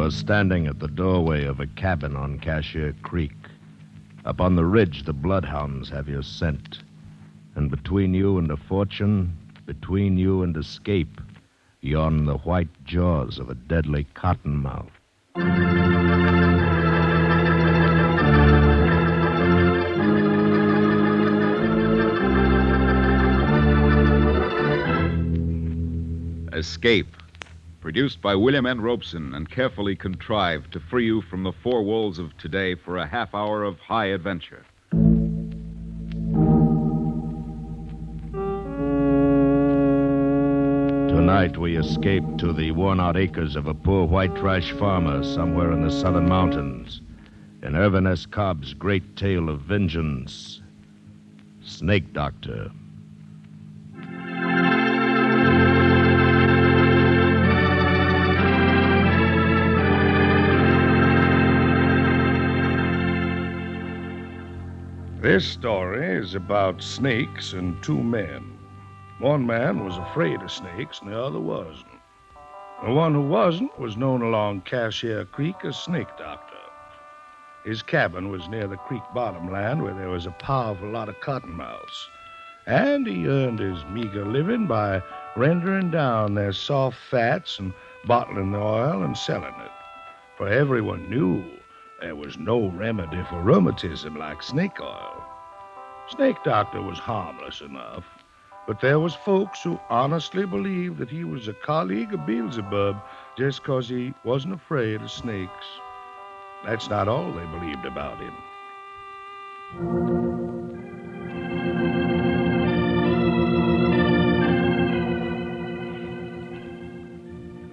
are standing at the doorway of a cabin on Cashier Creek. Up on the ridge, the bloodhounds have your scent. And between you and a fortune, between you and escape, yawn the white jaws of a deadly cottonmouth. Escape, produced by William N. Robeson and carefully contrived to free you from the four walls of today for a half hour of high adventure. Tonight we escape to the worn-out acres of a poor white trash farmer somewhere in the southern mountains. In Irvin S. Cobb's great tale of vengeance, Snake Doctor. This story is about snakes and two men. One man was afraid of snakes and the other wasn't. The one who wasn't was known along Cashier Creek as Snake Doctor. His cabin was near the creek bottom land where there was a powerful lot of cottonmouths. And he earned his meager living by rendering down their soft fats and bottling the oil and selling it. For everyone knew there was no remedy for rheumatism like snake oil. Snake Doctor was harmless enough, but there was folks who honestly believed that he was a colleague of Beelzebub just 'cause he wasn't afraid of snakes. That's not all they believed about him.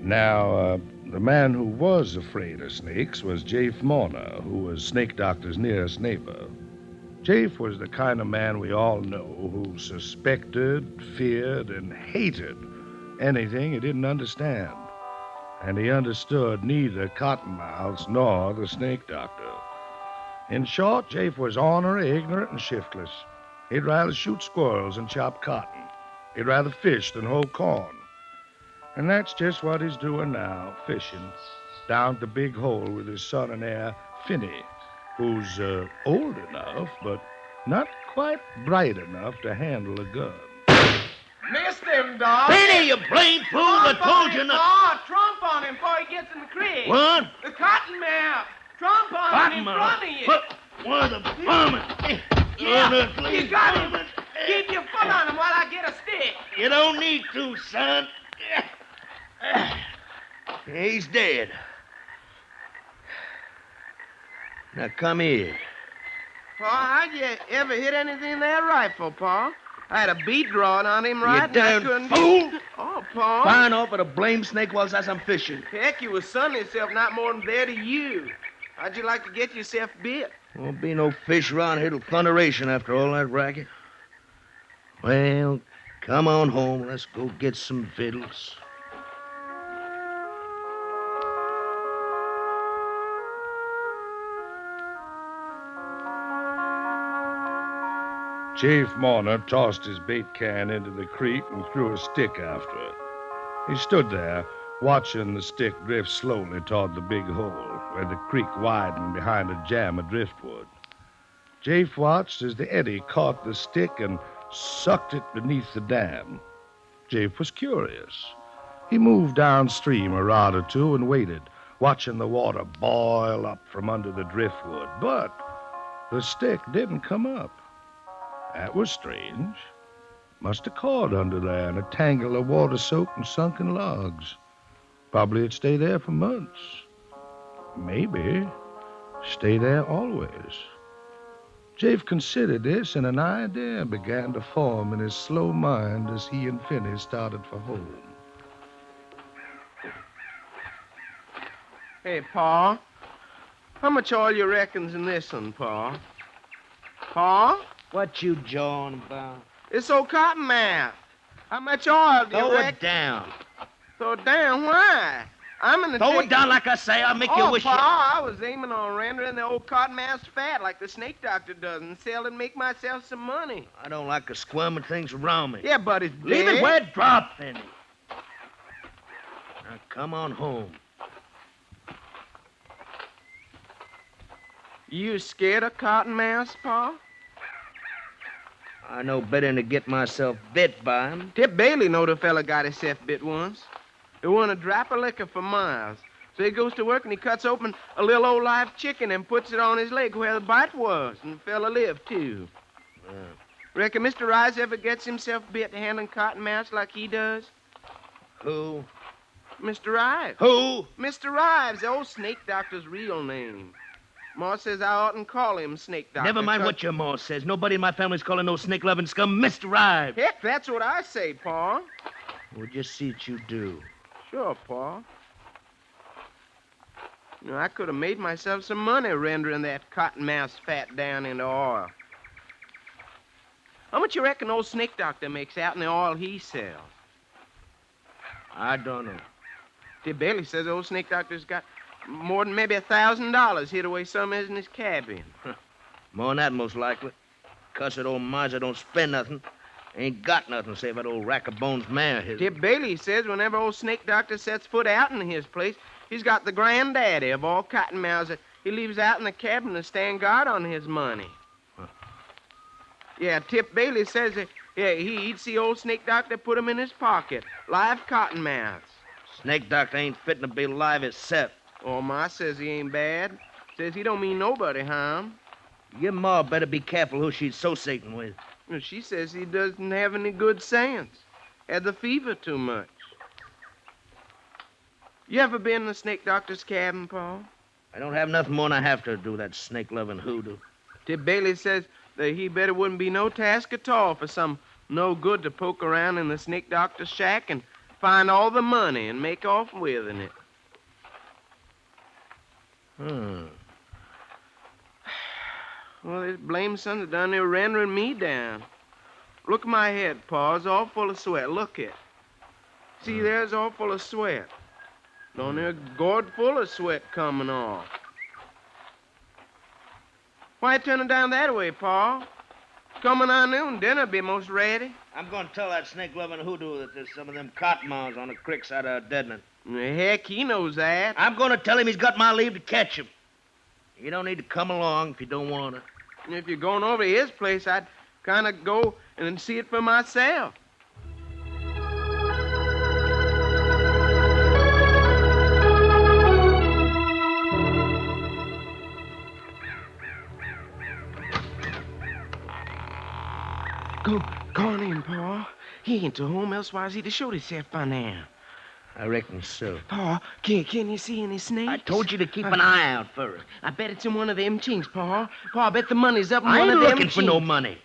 Now, the man who was afraid of snakes was Jafe Morner, who was Snake Doctor's nearest neighbor. Jafe was the kind of man we all know who suspected, feared, and hated anything he didn't understand. And he understood neither Cottonmouths nor the Snake Doctor. In short, Jafe was ornery, ignorant, and shiftless. He'd rather shoot squirrels and chop cotton. He'd rather fish than hoe corn. And that's just what he's doing now, fishing, down at the Big Hole with his son and heir, Finney, who's old enough, but not quite bright enough to handle a gun. Missed him, dog. Finney, you blame fool! I told you not. Oh, trump on him before he gets in the creek. What? The cottonmouth. Trump on him in front of you. What are the bombing? Yeah, you got him. Keep your foot on him while I get a stick. You don't need to, son. He's dead. Now come here. Pa, how'd you ever hit anything in that rifle, Pa? I had a bead drawn on him right, You and I darn couldn't... fool! Oh, Pa. Firing off at a blame snake whilst I'm fishing. Heck, you was sunning yourself not more than there to you. How'd you like to get yourself bit? Won't be no fish around here till thunderation after all that racket. Well, come on home. Let's go get some victuals. Jafe Morner tossed his bait can into the creek and threw a stick after it. He stood there, watching the stick drift slowly toward the Big Hole, where the creek widened behind a jam of driftwood. Jafe watched as the eddy caught the stick and sucked it beneath the dam. Jafe was curious. He moved downstream a rod or two and waited, watching the water boil up from under the driftwood. But the stick didn't come up. That was strange. Must have caught under there in a tangle of water-soaked and sunken logs. Probably it'd stay there for months. Maybe stay there always. Jafe considered this, and an idea began to form in his slow mind as he and Finney started for home. Hey, Pa. How much oil you reckons in this one, Pa? Pa? What you jawing about? This old cottonmouth. How much oil do you Throw reckon? it down. Throw it down? Why? I'm in the Throw it down like I say. I'll make you wish Pa, I was aiming on rendering the old cottonmouth's fat like the Snake Doctor does and sell and make myself some money. I don't like to squirm at things around me. Yeah, but it's dead. Leave it where it dropped, Finney. Now come on home. You scared of cotton mouse, Pa? I know better than to get myself bit by him. Tip Bailey knowed a fella got himself bit once. He won a drap of liquor for miles. So he goes to work and he cuts open a little old live chicken and puts it on his leg where the bite was, and the fella lived, too. Reckon Mr. Rise ever gets himself bit handling cotton mouse like he does? Who? Mr. Ives. Who? Mr. Ives, the old snake doctor's real name. Ma says I oughtn't call him snake doctor. Never mind what your ma says. Nobody in my family's calling no snake-loving scum Mr. Ives. Heck, that's what I say, Pa. We'll just see what you do. Sure, Pa. You know, I could have made myself some money rendering that cotton mouse fat down into oil. How much you reckon old snake doctor makes out in the oil he sells? I don't know. Tip Bailey says old snake doctor's got more than maybe $1,000 hid away somewhere in his cabin. More than that, most likely. Cussed old miser don't spend nothing. Ain't got nothing save that old rack of bones mare of his. Tip Bailey says whenever old snake doctor sets foot out in his place, he's got the granddaddy of all cotton mouths that he leaves out in the cabin to stand guard on his money. Huh. Yeah, Tip Bailey says that he'd see old snake doctor put 'em in his pocket. Live cotton mouths. Snake doctor ain't fitting to be alive himself. Oh, Ma says he ain't bad. Says he don't mean nobody harm. Your ma better be careful who she's associating with. Well, she says he doesn't have any good sense. Had the fever too much. You ever been in the snake doctor's cabin, Pa? I don't have nothing more than I have to do with that snake-loving hoodoo. Tip Bailey says that he bet it wouldn't be no task at all for some no good to poke around in the snake doctor's shack and find all the money and make off with it. Well, this blame son's done there rendering me down. Look at my head, Pa. It's all full of sweat. Look it. See, there's all full of sweat. Down there, gourd full of sweat coming off. Why turn it down that way, Pa? Coming on noon, dinner be most ready. I'm going to tell that snake-loving hoodoo that there's some of them cottonmouths on the creek side of Deadman. Heck, he knows that. I'm going to tell him he's got my leave to catch him. You don't need to come along if you don't want to. If you're going over to his place, I'd kind of go and see it for myself. Go on in, Pa. He ain't to home, else why's he to show himself by now? I reckon so. Pa, can you see any snakes? I told you to keep an eye out for it. I bet it's in one of them chinks, Pa. Pa, I bet the money's up in I one ain't of them looking for chinks. no money.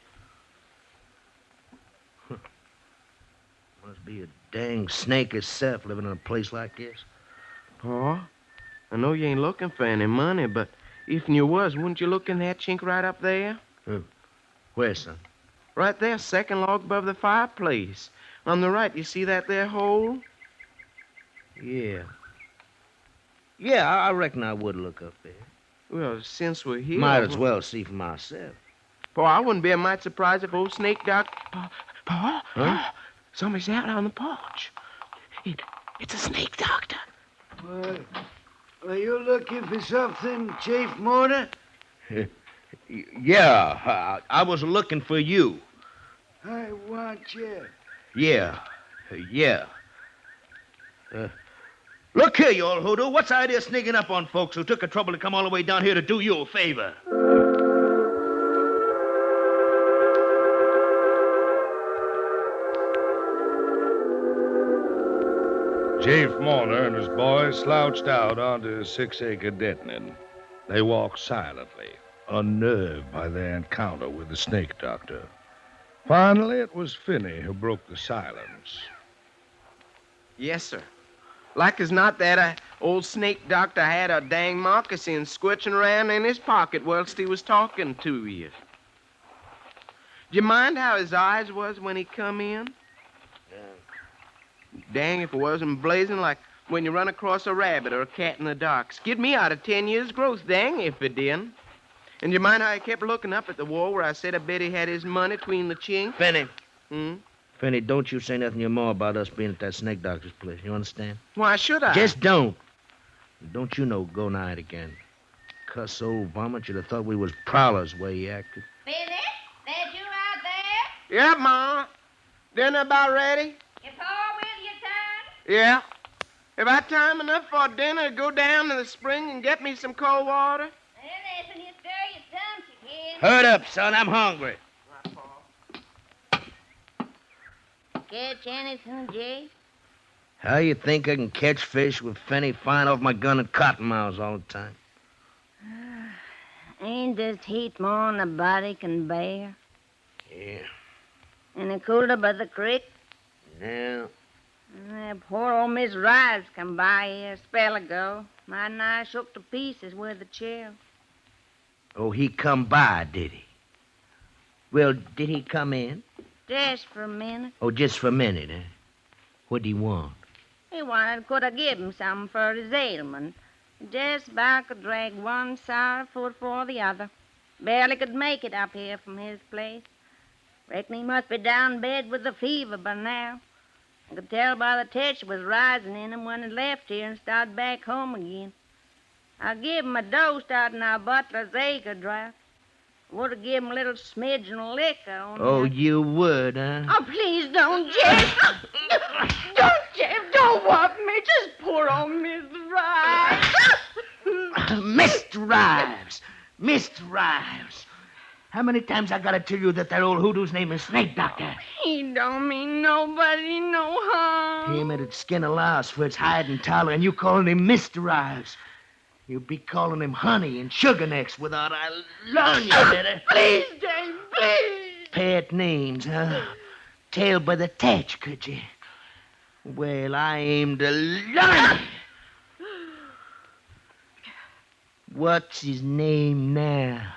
Must be a dang snake itself living in a place like this. Pa, I know you ain't looking for any money, but if you was, wouldn't you look in that chink right up there? Where, son? Right there, second log above the fireplace. On the right, you see that there hole? Yeah. Yeah, I reckon I would look up there. Well, since we're here... Might as well see for myself. Pa, I wouldn't be a mite surprised if old Snake Doc... Pa? Huh? Somebody's out on the porch. It's a snake doctor. Are you looking for something, Chief Mona? Yeah, I was looking for you. I want you. Yeah. Look here, you old hoodoo. What's the idea of sneaking up on folks who took the trouble to come all the way down here to do you a favor? Chief Mourner and his boys slouched out onto 6-acre deadening. They walked silently, unnerved by their encounter with the snake doctor. Finally, it was Finney who broke the silence. Yes, sir. Like as not that old snake doctor had a dang moccasin squitching around in his pocket whilst he was talking to you. Do you mind how his eyes was when he come in? Dang if it wasn't blazing like when you run across a rabbit or a cat in the dark. Scared me out of 10 years' growth, dang if it didn't. And you mind how he kept looking up at the wall where I said I bet he had his money between the chinks? Finney. Hmm? Finney, don't you say nothing to your ma about us being at that snake doctor's place. You understand? Why should I? Just don't. Don't you know, go nigh it again. cuss old varmint. You'd have thought we was prowlers the way he acted. Phyllis, that you out there? Yeah, Ma. Dinner about ready? Your pa with you, son? Yeah. Have I time enough for dinner to go down to the spring and get me some cold water? Well, that's when you stir your tummy again. Hurry up, son. I'm hungry. Catch anything, Jay? How you think I can catch fish with Fenny flying off my gun and cottonmouths all the time? Ain't this heat more than a body can bear? Yeah. Any cooler by the creek? Yeah. Poor old Miss Rives come by here a spell ago. My nigh shook to pieces with the chill. Oh, he come by, did he? Well, did he come in? Just for a minute. Oh, just for a minute, eh? What'd he want? He wanted could I give him something for his ailment. Just about could drag one sour foot for the other. Barely could make it up here from his place. Reckon he must be down in bed with the fever by now. I could tell by the touch was rising in him when he left here and started back home again. I give him a dose out in our butler's acre draft. Would have given him a little smidgen of liquor on Oh, that. you would, huh? Oh, please don't, Jeff. Don't, Jeff. Don't whop me. Just poor old Miss Rives. Mr. Rives! Mr. Rives! How many times I gotta tell you that old hoodoo's name is Snake Doctor? He don't mean nobody no harm. Him that'd skin a louse for its hide and tallow, and you calling him Mr. Rives. You'd be calling him Honey and Sugar Necks without I learn you better. Please, Dave, please. Pet names, huh? Tell by the touch, could you? Well, I aim to learn you. What's his name now?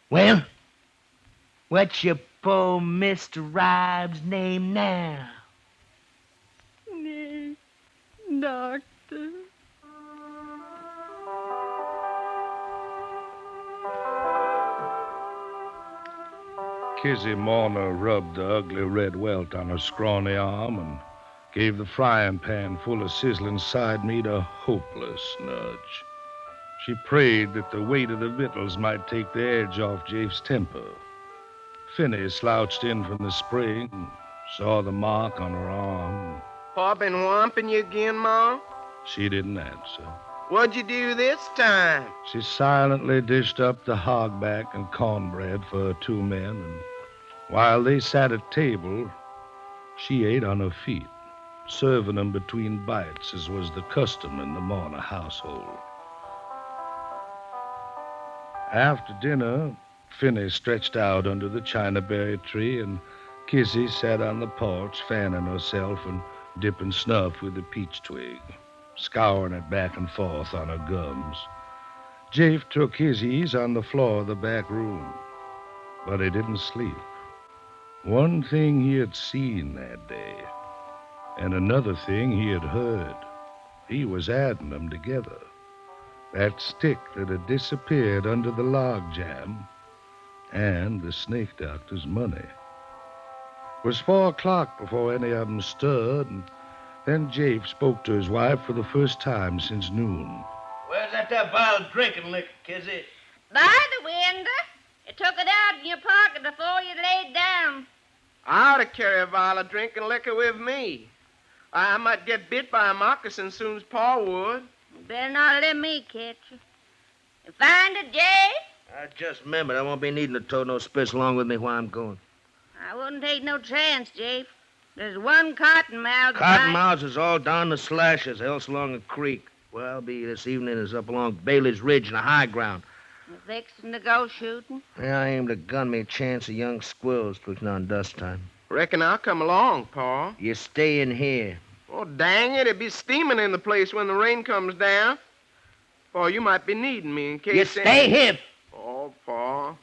Well, what's your poor Mr. Rives' name now? Nick, Doctor. Kizzy Morner rubbed the ugly red welt on her scrawny arm and gave the frying pan full of sizzling side meat a hopeless nudge. She prayed that the weight of the victuals might take the edge off Jafe's temper. Finney slouched in from the spring and saw the mark on her arm. Pa been whomping you again, Ma? She didn't answer. What'd you do this time? She silently dished up the hogback and cornbread for her two men, and while they sat at table, she ate on her feet, serving them between bites, as was the custom in the Morner household. After dinner, Finney stretched out under the chinaberry tree, and Kizzy sat on the porch, fanning herself and dipping snuff with a peach twig, scouring it back and forth on her gums. Jafe took his ease on the floor of the back room, but he didn't sleep. One thing he had seen that day, and another thing he had heard. He was adding them together. That stick that had disappeared under the log jam, and the snake doctor's money. It was 4 o'clock before any of them stirred, and then Jafe spoke to his wife for the first time since noon. Where's that there bottle of drinking liquor, Kizzy? By the window. You took it out in your pocket before you laid down. I ought to carry a vial of drinking liquor with me. I might get bit by a moccasin soon as Pa would. You better not let me catch you. You find it, Jay? I just remembered I won't be needing to tote no spits along with me while I'm going. I wouldn't take no chance, Jay. There's one cottonmouth. Cottonmouths is all down the slashes, else along the creek. Where I'll be this evening is up along Bailey's Ridge in the high ground. You fixing to go shooting? Yeah, I aim to gun me a chance of young squirrels between now and dust time. Reckon I'll come along, Pa. You stay in here. Oh, dang it. It'd be steaming in the place when the rain comes down. Pa, you might be needing me in case... You stay here. Oh, Pa.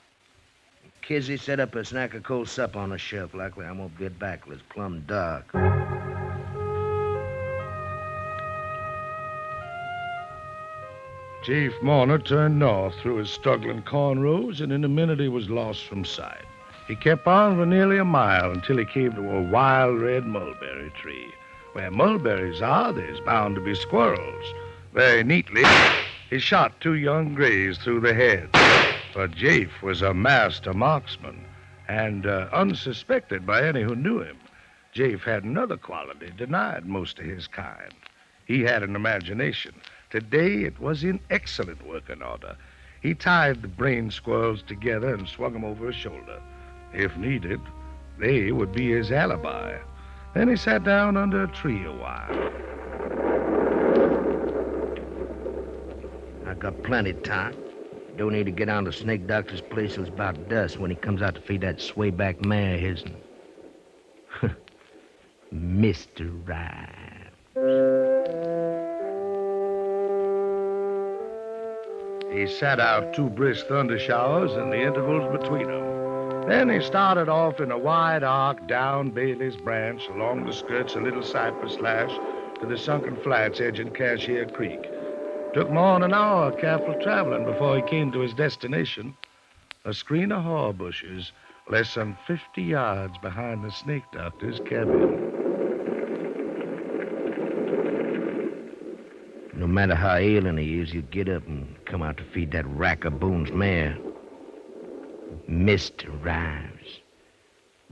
Kizzy set up a snack of cold supper on the shelf. Likely I won't get back till it's plumb dark. Chief Morner turned north through his struggling cornrows, and in a minute he was lost from sight. He kept on for nearly a mile until he came to a wild red mulberry tree. Where mulberries are, there's bound to be squirrels. Very neatly, He shot 2 young grays through the head. But Jafe was a master marksman and unsuspected by any who knew him. Jafe had another quality denied most of his kind. He had an imagination. Today it was in excellent working order. He tied the brain squirrels together and swung them over his shoulder. If needed, they would be his alibi. Then he sat down under a tree a while. I got plenty of time. Don't need to get down to Snake Doctor's place till it's about dusk when he comes out to feed that swayback mare of his'n. Mr. Rhymes. He sat out 2 brisk thunder showers and the intervals between them. Then he started off in a wide arc down Bailey's Branch, along the skirts of Little Cypress Lash, to the sunken flats edging Cashier Creek. Took more than an hour of careful traveling before he came to his destination, a screen of haw bushes less than 50 yards behind the Snake Doctor's cabin. No matter how ailing he is, he'll get up and come out to feed that rack of Boone's mare. Mr. Rhymes.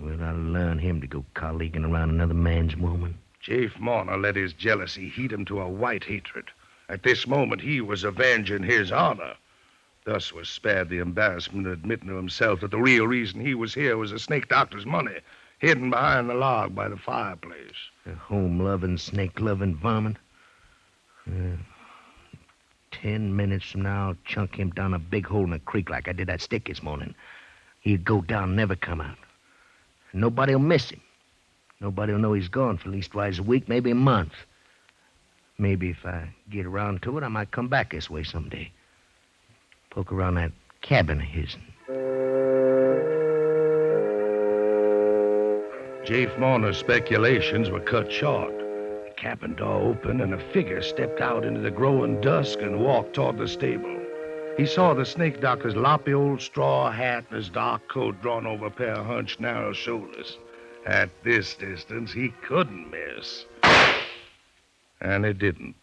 Well, I'll learn him to go colleaguing around another man's woman. Jafe Morner let his jealousy heat him to a white hatred. At this moment, he was avenging his honor. Thus was spared the embarrassment of admitting to himself that the real reason he was here was the Snake Doctor's money, hidden behind the log by the fireplace. A home-loving, snake-loving varmint. 10 minutes from now, I'll chunk him down a big hole in the creek like I did that stick this morning. He'd go down and never come out. Nobody'll miss him. Nobody'll know he's gone for leastwise a week, maybe a month. Maybe if I get around to it, I might come back this way someday. Poke around that cabin of his. Jafe Morner's speculations were cut short. The cabin door opened and a figure stepped out into the growing dusk and walked toward the stable. He saw the Snake Doctor's loppy old straw hat and his dark coat drawn over a pair of hunched, narrow shoulders. At this distance, he couldn't miss. And he didn't.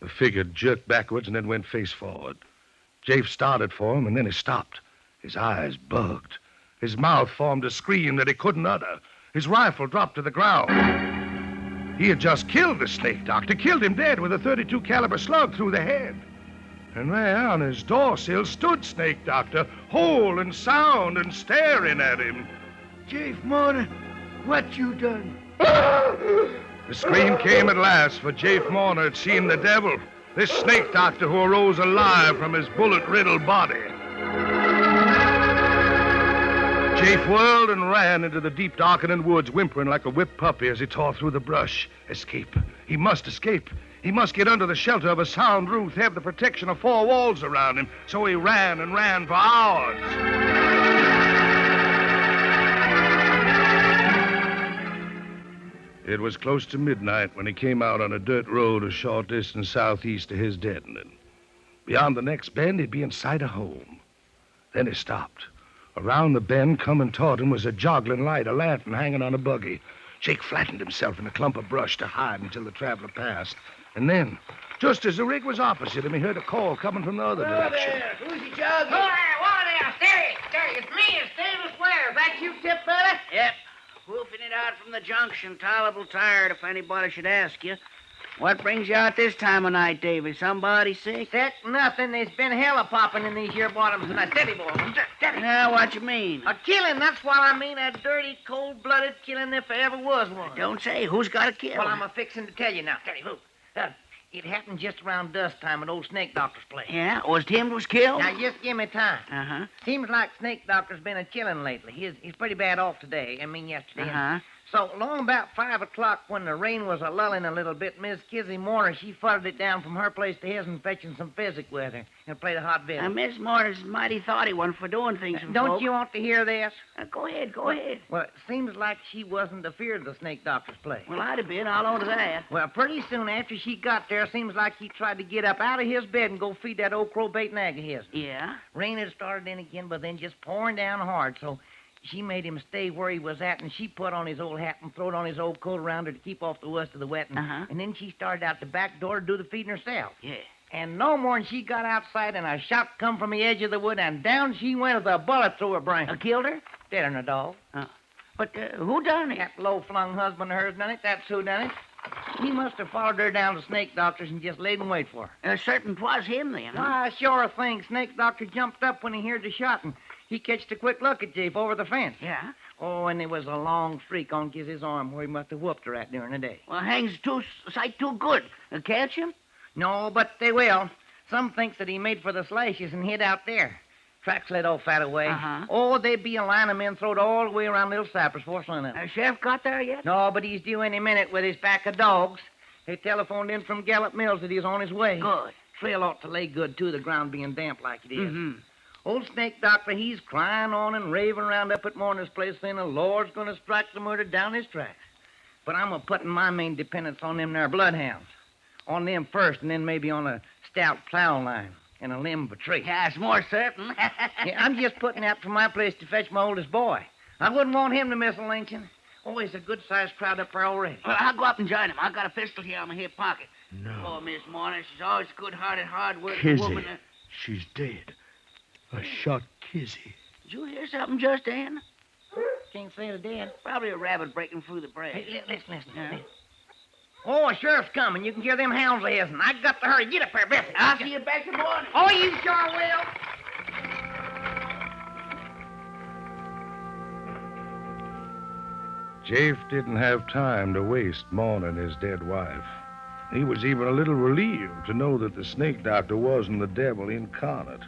The figure jerked backwards and then went face forward. Jafe started for him, and then he stopped. His eyes bugged. His mouth formed a scream that he couldn't utter. His rifle dropped to the ground. He had just killed the Snake Doctor, killed him dead with a .32 caliber slug through the head. And there on his doorsill stood Snake Doctor, whole and sound and staring at him. Jafe Morner, what you done? The scream came at last, for Jafe Morner had seen the devil, this Snake Doctor who arose alive from his bullet-riddled body. Jafe whirled and ran into the deep, darkening woods, whimpering like a whipped puppy as he tore through the brush. Escape. He must escape. He must get under the shelter of a sound roof, have the protection of 4 walls around him. So he ran and ran for hours. It was close to midnight when he came out on a dirt road a short distance southeast of his deadening. Beyond the next bend, he'd be in sight of home. Then he stopped. Around the bend, coming toward him, was a joggling light, a lantern hanging on a buggy. Jake flattened himself in a clump of brush to hide until the traveler passed. And then, just as the rig was opposite him, he heard a call coming from the other direction. There. Who's he jogging? Whoa there, steady, it's me, it's Davis Ware. Is that you, Tip fella? Yep. Woofing it out from the junction, tolerable tired if anybody should ask you. What brings you out this time of night, Davy? Somebody sick? Sick? Nothing. There's been hella popping in these here bottoms tonight. Steady, boy. Steady. Now, what you mean? A killing, that's what I mean. A dirty, cold-blooded killing if there ever was one. Don't say. Who's got a kill? Well, I'm a-fixing to tell you now. Steady, move. It happened just around dusk time at old Snake Doctor's place. Yeah? Was Tim was killed? Now, just give me time. Uh-huh. Seems like Snake Doctor's been a-killing lately. He's pretty bad off today. Yesterday. Uh-huh. So, along about 5 o'clock, when the rain was a-lulling a little bit, Miss Kizzy Morner, she fuddled it down from her place to his and fetching some physic with her and played a hot bit. Miss Morner's a mighty thoughty one for doing things for Don't folk. you want to hear this? Go ahead. Well, it seems like she wasn't afeard of the Snake Doctor's place. Well, I'd have been. I'll own to that. Well, pretty soon after she got there, seems like he tried to get up out of his bed and go feed that old crow-bait nag of his. Yeah? Rain had started in again, but then just pouring down hard, so she made him stay where he was at, and she put on his old hat and throwed on his old coat around her to keep off the worst of the wet. And then she started out the back door to do the feeding herself. Yeah. And no more'n she got outside, and a shot come from the edge of the wood, and down she went with a bullet through her brain. Killed her? Dead on a dog. But who done it? That low-flung husband of hers done it. That's who done it. He must have followed her down to Snake Doctor's and just laid in wait for her. Certain 'twas him then, huh? Why, sure thing. Snake Doctor jumped up when he heard the shot, and he catched a quick look at Jafe over the fence. Yeah? Oh, and there was a long streak on his arm where he must have whooped her at during the day. Well, hangs sight too good. Catch him? No, but they will. Some thinks that he made for the slashes and hid out there. Tracks led old fat away. Oh, they'd be a line of men throwed all the way around Little Cypress before sunup. Sheriff got there yet? No, but he's due any minute with his pack of dogs. They telephoned in from Gallup Mills that he's on his way. Good. Trail ought to lay good, too, the ground being damp like it is. Old Snake Doctor, he's crying on and raving around up at Mourner's place saying the Lord's going to strike the murder down his tracks. But I'm putting my main dependence on them there bloodhounds. On them first, and then maybe on a stout plow line and a limb of a tree. Yeah, it's more certain. Yeah, I'm just putting out from my place to fetch my oldest boy. I wouldn't want him to miss a lynching. Oh, he's a good-sized crowd up there already. Well, I'll go up and join him. I got a pistol here on my hip pocket. No. Oh, Miss Mourner, she's always a good-hearted, hard-working Kizzy. woman. She's dead. I shot Kizzy. Did you hear something just then? Can't say they're dead. Probably a rabbit breaking through the brass. Hey, listen. Yeah. Oh, a sheriff's coming. You can hear them hounds of his, and I got to hurry. Get up there, Biffy. I'll see you back in the morning. Oh, you sure will. Jafe didn't have time to waste mourning his dead wife. He was even a little relieved to know that the Snake Doctor wasn't the devil incarnate.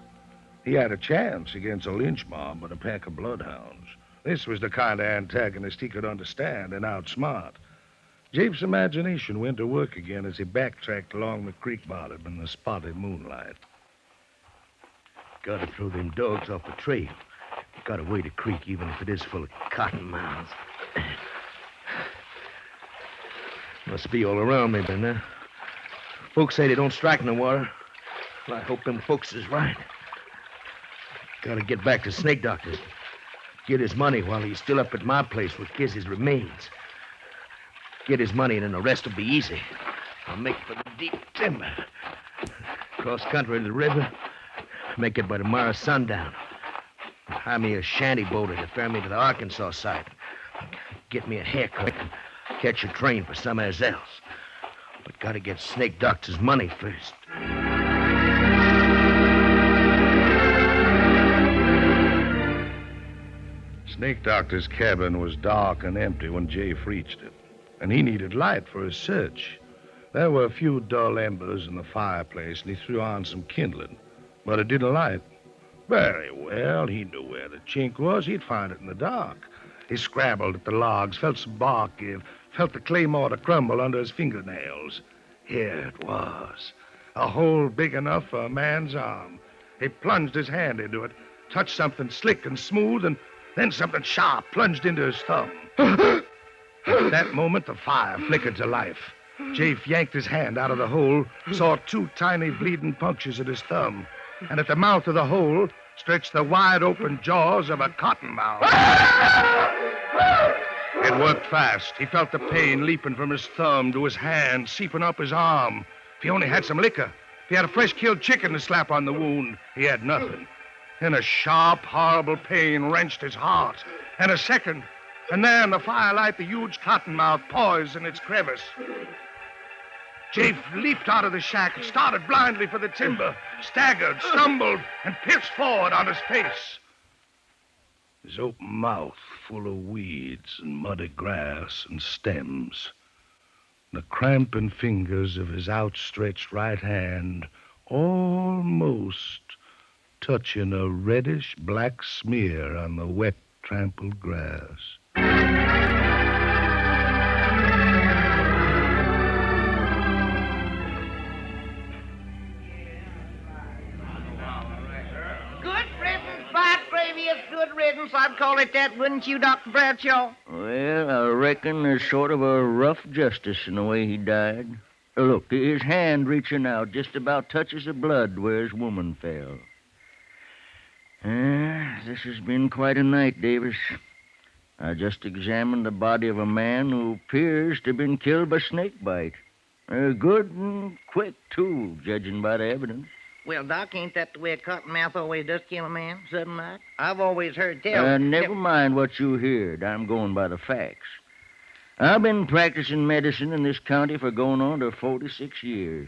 He had a chance against a lynch mob and a pack of bloodhounds. This was the kind of antagonist he could understand and outsmart. Jafe's imagination went to work again as he backtracked along the creek bottom in the spotted moonlight. Gotta throw them dogs off the trail. Gotta wade a creek, even if it is full of cottonmouths. Must be all around me by now. Folks say they don't strike in the water. Well, I hope them folks is right. Gotta get back to Snake Doctor's. Get his money while he's still up at my place with Kizzy's remains. Get his money, and then the rest will be easy. I'll make for the deep timber. Cross country to the river. Make it by tomorrow sundown. Hire me a shanty boater to ferry me to the Arkansas side. Get me a haircut and catch a train for somewhere else. But gotta get Snake Doctor's money first. Snake Doctor's cabin was dark and empty when Jafe reached it, and he needed light for his search. There were a few dull embers in the fireplace, and he threw on some kindling, but it didn't light. Very well, he knew where the chink was. He'd find it in the dark. He scrabbled at the logs, felt some bark give, felt the clay mortar crumble under his fingernails. Here it was, a hole big enough for a man's arm. He plunged his hand into it, touched something slick and smooth, and then something sharp plunged into his thumb. At that moment, the fire flickered to life. Jafe yanked his hand out of the hole, saw two tiny bleeding punctures at his thumb, and at the mouth of the hole stretched the wide-open jaws of a cottonmouth. It worked fast. He felt the pain leaping from his thumb to his hand, seeping up his arm. If he only had some liquor, if he had a fresh-killed chicken to slap on the wound, he had nothing. Then a sharp, horrible pain wrenched his heart. And a second, and there in the firelight, the huge cottonmouth poised in its crevice. Jafe leaped out of the shack, started blindly for the timber, staggered, stumbled, and pitched forward on his face. His open mouth full of weeds and muddy grass and stems. The cramping fingers of his outstretched right hand almost touching a reddish-black smear on the wet, trampled grass. Good riddance, Bob Gravy. It's good riddance. I'd call it that, wouldn't you, Dr. Bradshaw? Well, I reckon there's sort of a rough justice in the way he died. Look, his hand reaching out just about touches the blood where his woman fell. This has been quite a night, Davis. I just examined the body of a man who appears to have been killed by snake bite. Good and quick, too, judging by the evidence. Well, Doc, ain't that the way a cottonmouth always does kill a man, sudden like? I've always heard tell. Never mind what you heard. I'm going by the facts. I've been practicing medicine in this county for going on to 46 years.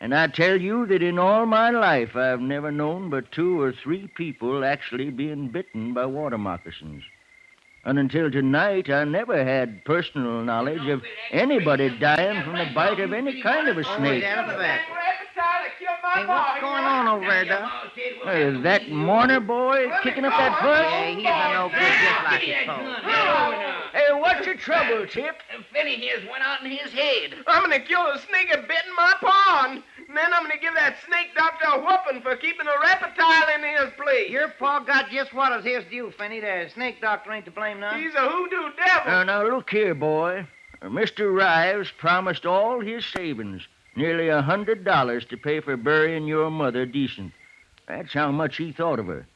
And I tell you that in all my life, I've never known but 2 or 3 people actually being bitten by water moccasins. And until tonight, I never had personal knowledge of anybody dying from the bite of any kind of a snake. Hey, what's going on over there, Doc? That Mourner boy kicking up that fuss? Yeah, he's a no good just like his phone. Hey, what's your trouble, Tip? Finny here's went out in his head. I'm gonna kill the snake that bit in my pond. And then I'm gonna give that snake doctor a whooping for keeping a reptile in his place. Your pa got just what is his due, Finny. The snake doctor ain't to blame none. He's a hoodoo devil. Now, look here, boy. Mr. Rives promised all his savings, nearly $100 to pay for burying your mother decent. That's how much he thought of her.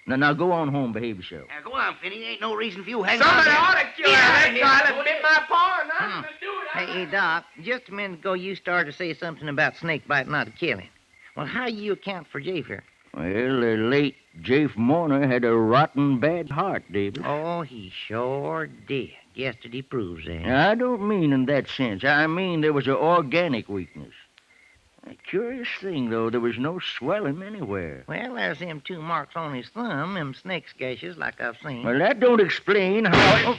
Now go on home, behave yourself. Now, go on, Finny. Ain't no reason for you hanging Somebody out ought to kill that reptile that bit my paw, and I'm gonna do it. Hey, Doc, just a minute ago you started to say something about snake bite not to killing. Well, how you account for Jafe here? Well, the late Jafe Mourner had a rotten bad heart, David. Oh, he sure did. Yesterday proves that. Now, I don't mean in that sense. I mean there was an organic weakness. A curious thing, though, there was no swelling anywhere. Well, there's them 2 marks on his thumb, them snake gashes like I've seen. Well, that don't explain how...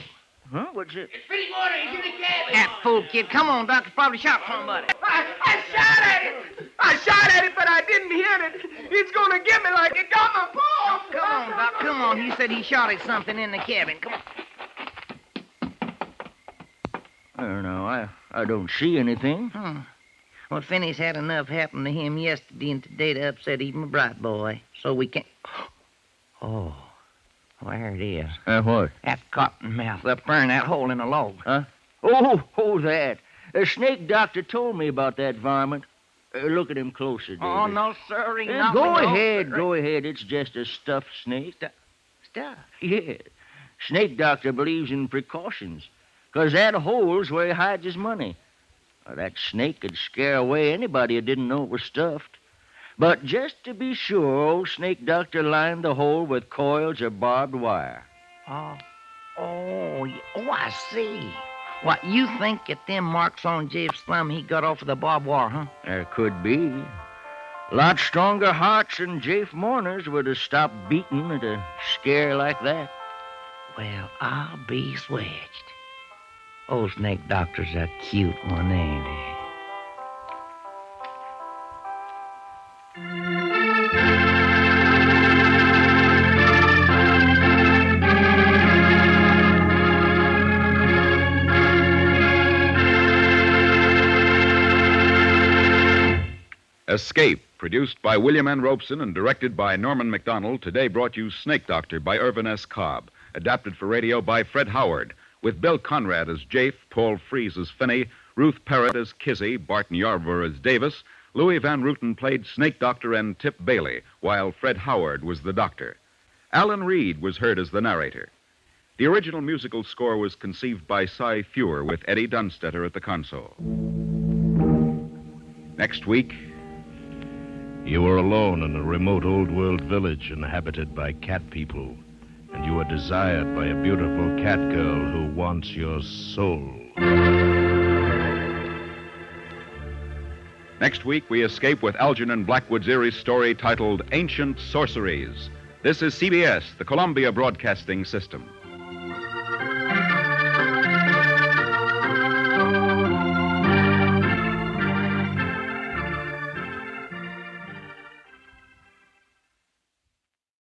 Huh? What's it? It's Finny Mourner. He's in the cabin. That fool kid. Come on, Doc. He probably shot somebody. I shot at it. I shot at it, but I didn't hit it. It's gonna get me like it got my paw. Come on, Doc. Come on. He said he shot at something in the cabin. Come on. I don't know. I don't see anything. Well, Finney's had enough happen to him yesterday and today to upset even a bright boy. So we can't... Oh, there it is. What? That cottonmouth up there in that hole in the log. Huh? Oh, that. The snake doctor told me about that varmint. Look at him closer, David. Oh, no, sir. Go ahead. It's just a stuffed snake. Stuff? Yeah. Snake doctor believes in precautions, 'cause that hole's where he hides his money. That snake could scare away anybody who didn't know it was stuffed. But just to be sure, old snake doctor lined the hole with coils of barbed wire. Oh, I see. What, you think that them marks on Jeff's thumb he got off of the barbed wire, huh? There could be. A lot stronger hearts than Jafe Mourner's would have stopped beating at a scare like that. Well, I'll be switched. Old snake doctor's a cute one, ain't he? Escape, produced by William N. Robeson and directed by Norman MacDonald, today brought you Snake Doctor by Irvin S. Cobb, adapted for radio by Fred Howard, with Bill Conrad as Jafe, Paul Frees as Finney, Ruth Parrott as Kizzy, Barton Yarver as Davis, Louis Van Ruten played Snake Doctor and Tip Bailey, while Fred Howard was the doctor. Alan Reed was heard as the narrator. The original musical score was conceived by Cy Feuer with Eddie Dunstetter at the console. Next week... You were alone in a remote old-world village inhabited by cat people, and you are desired by a beautiful cat girl who wants your soul. Next week, we escape with Algernon Blackwood's eerie story titled Ancient Sorceries. This is CBS, the Columbia Broadcasting System.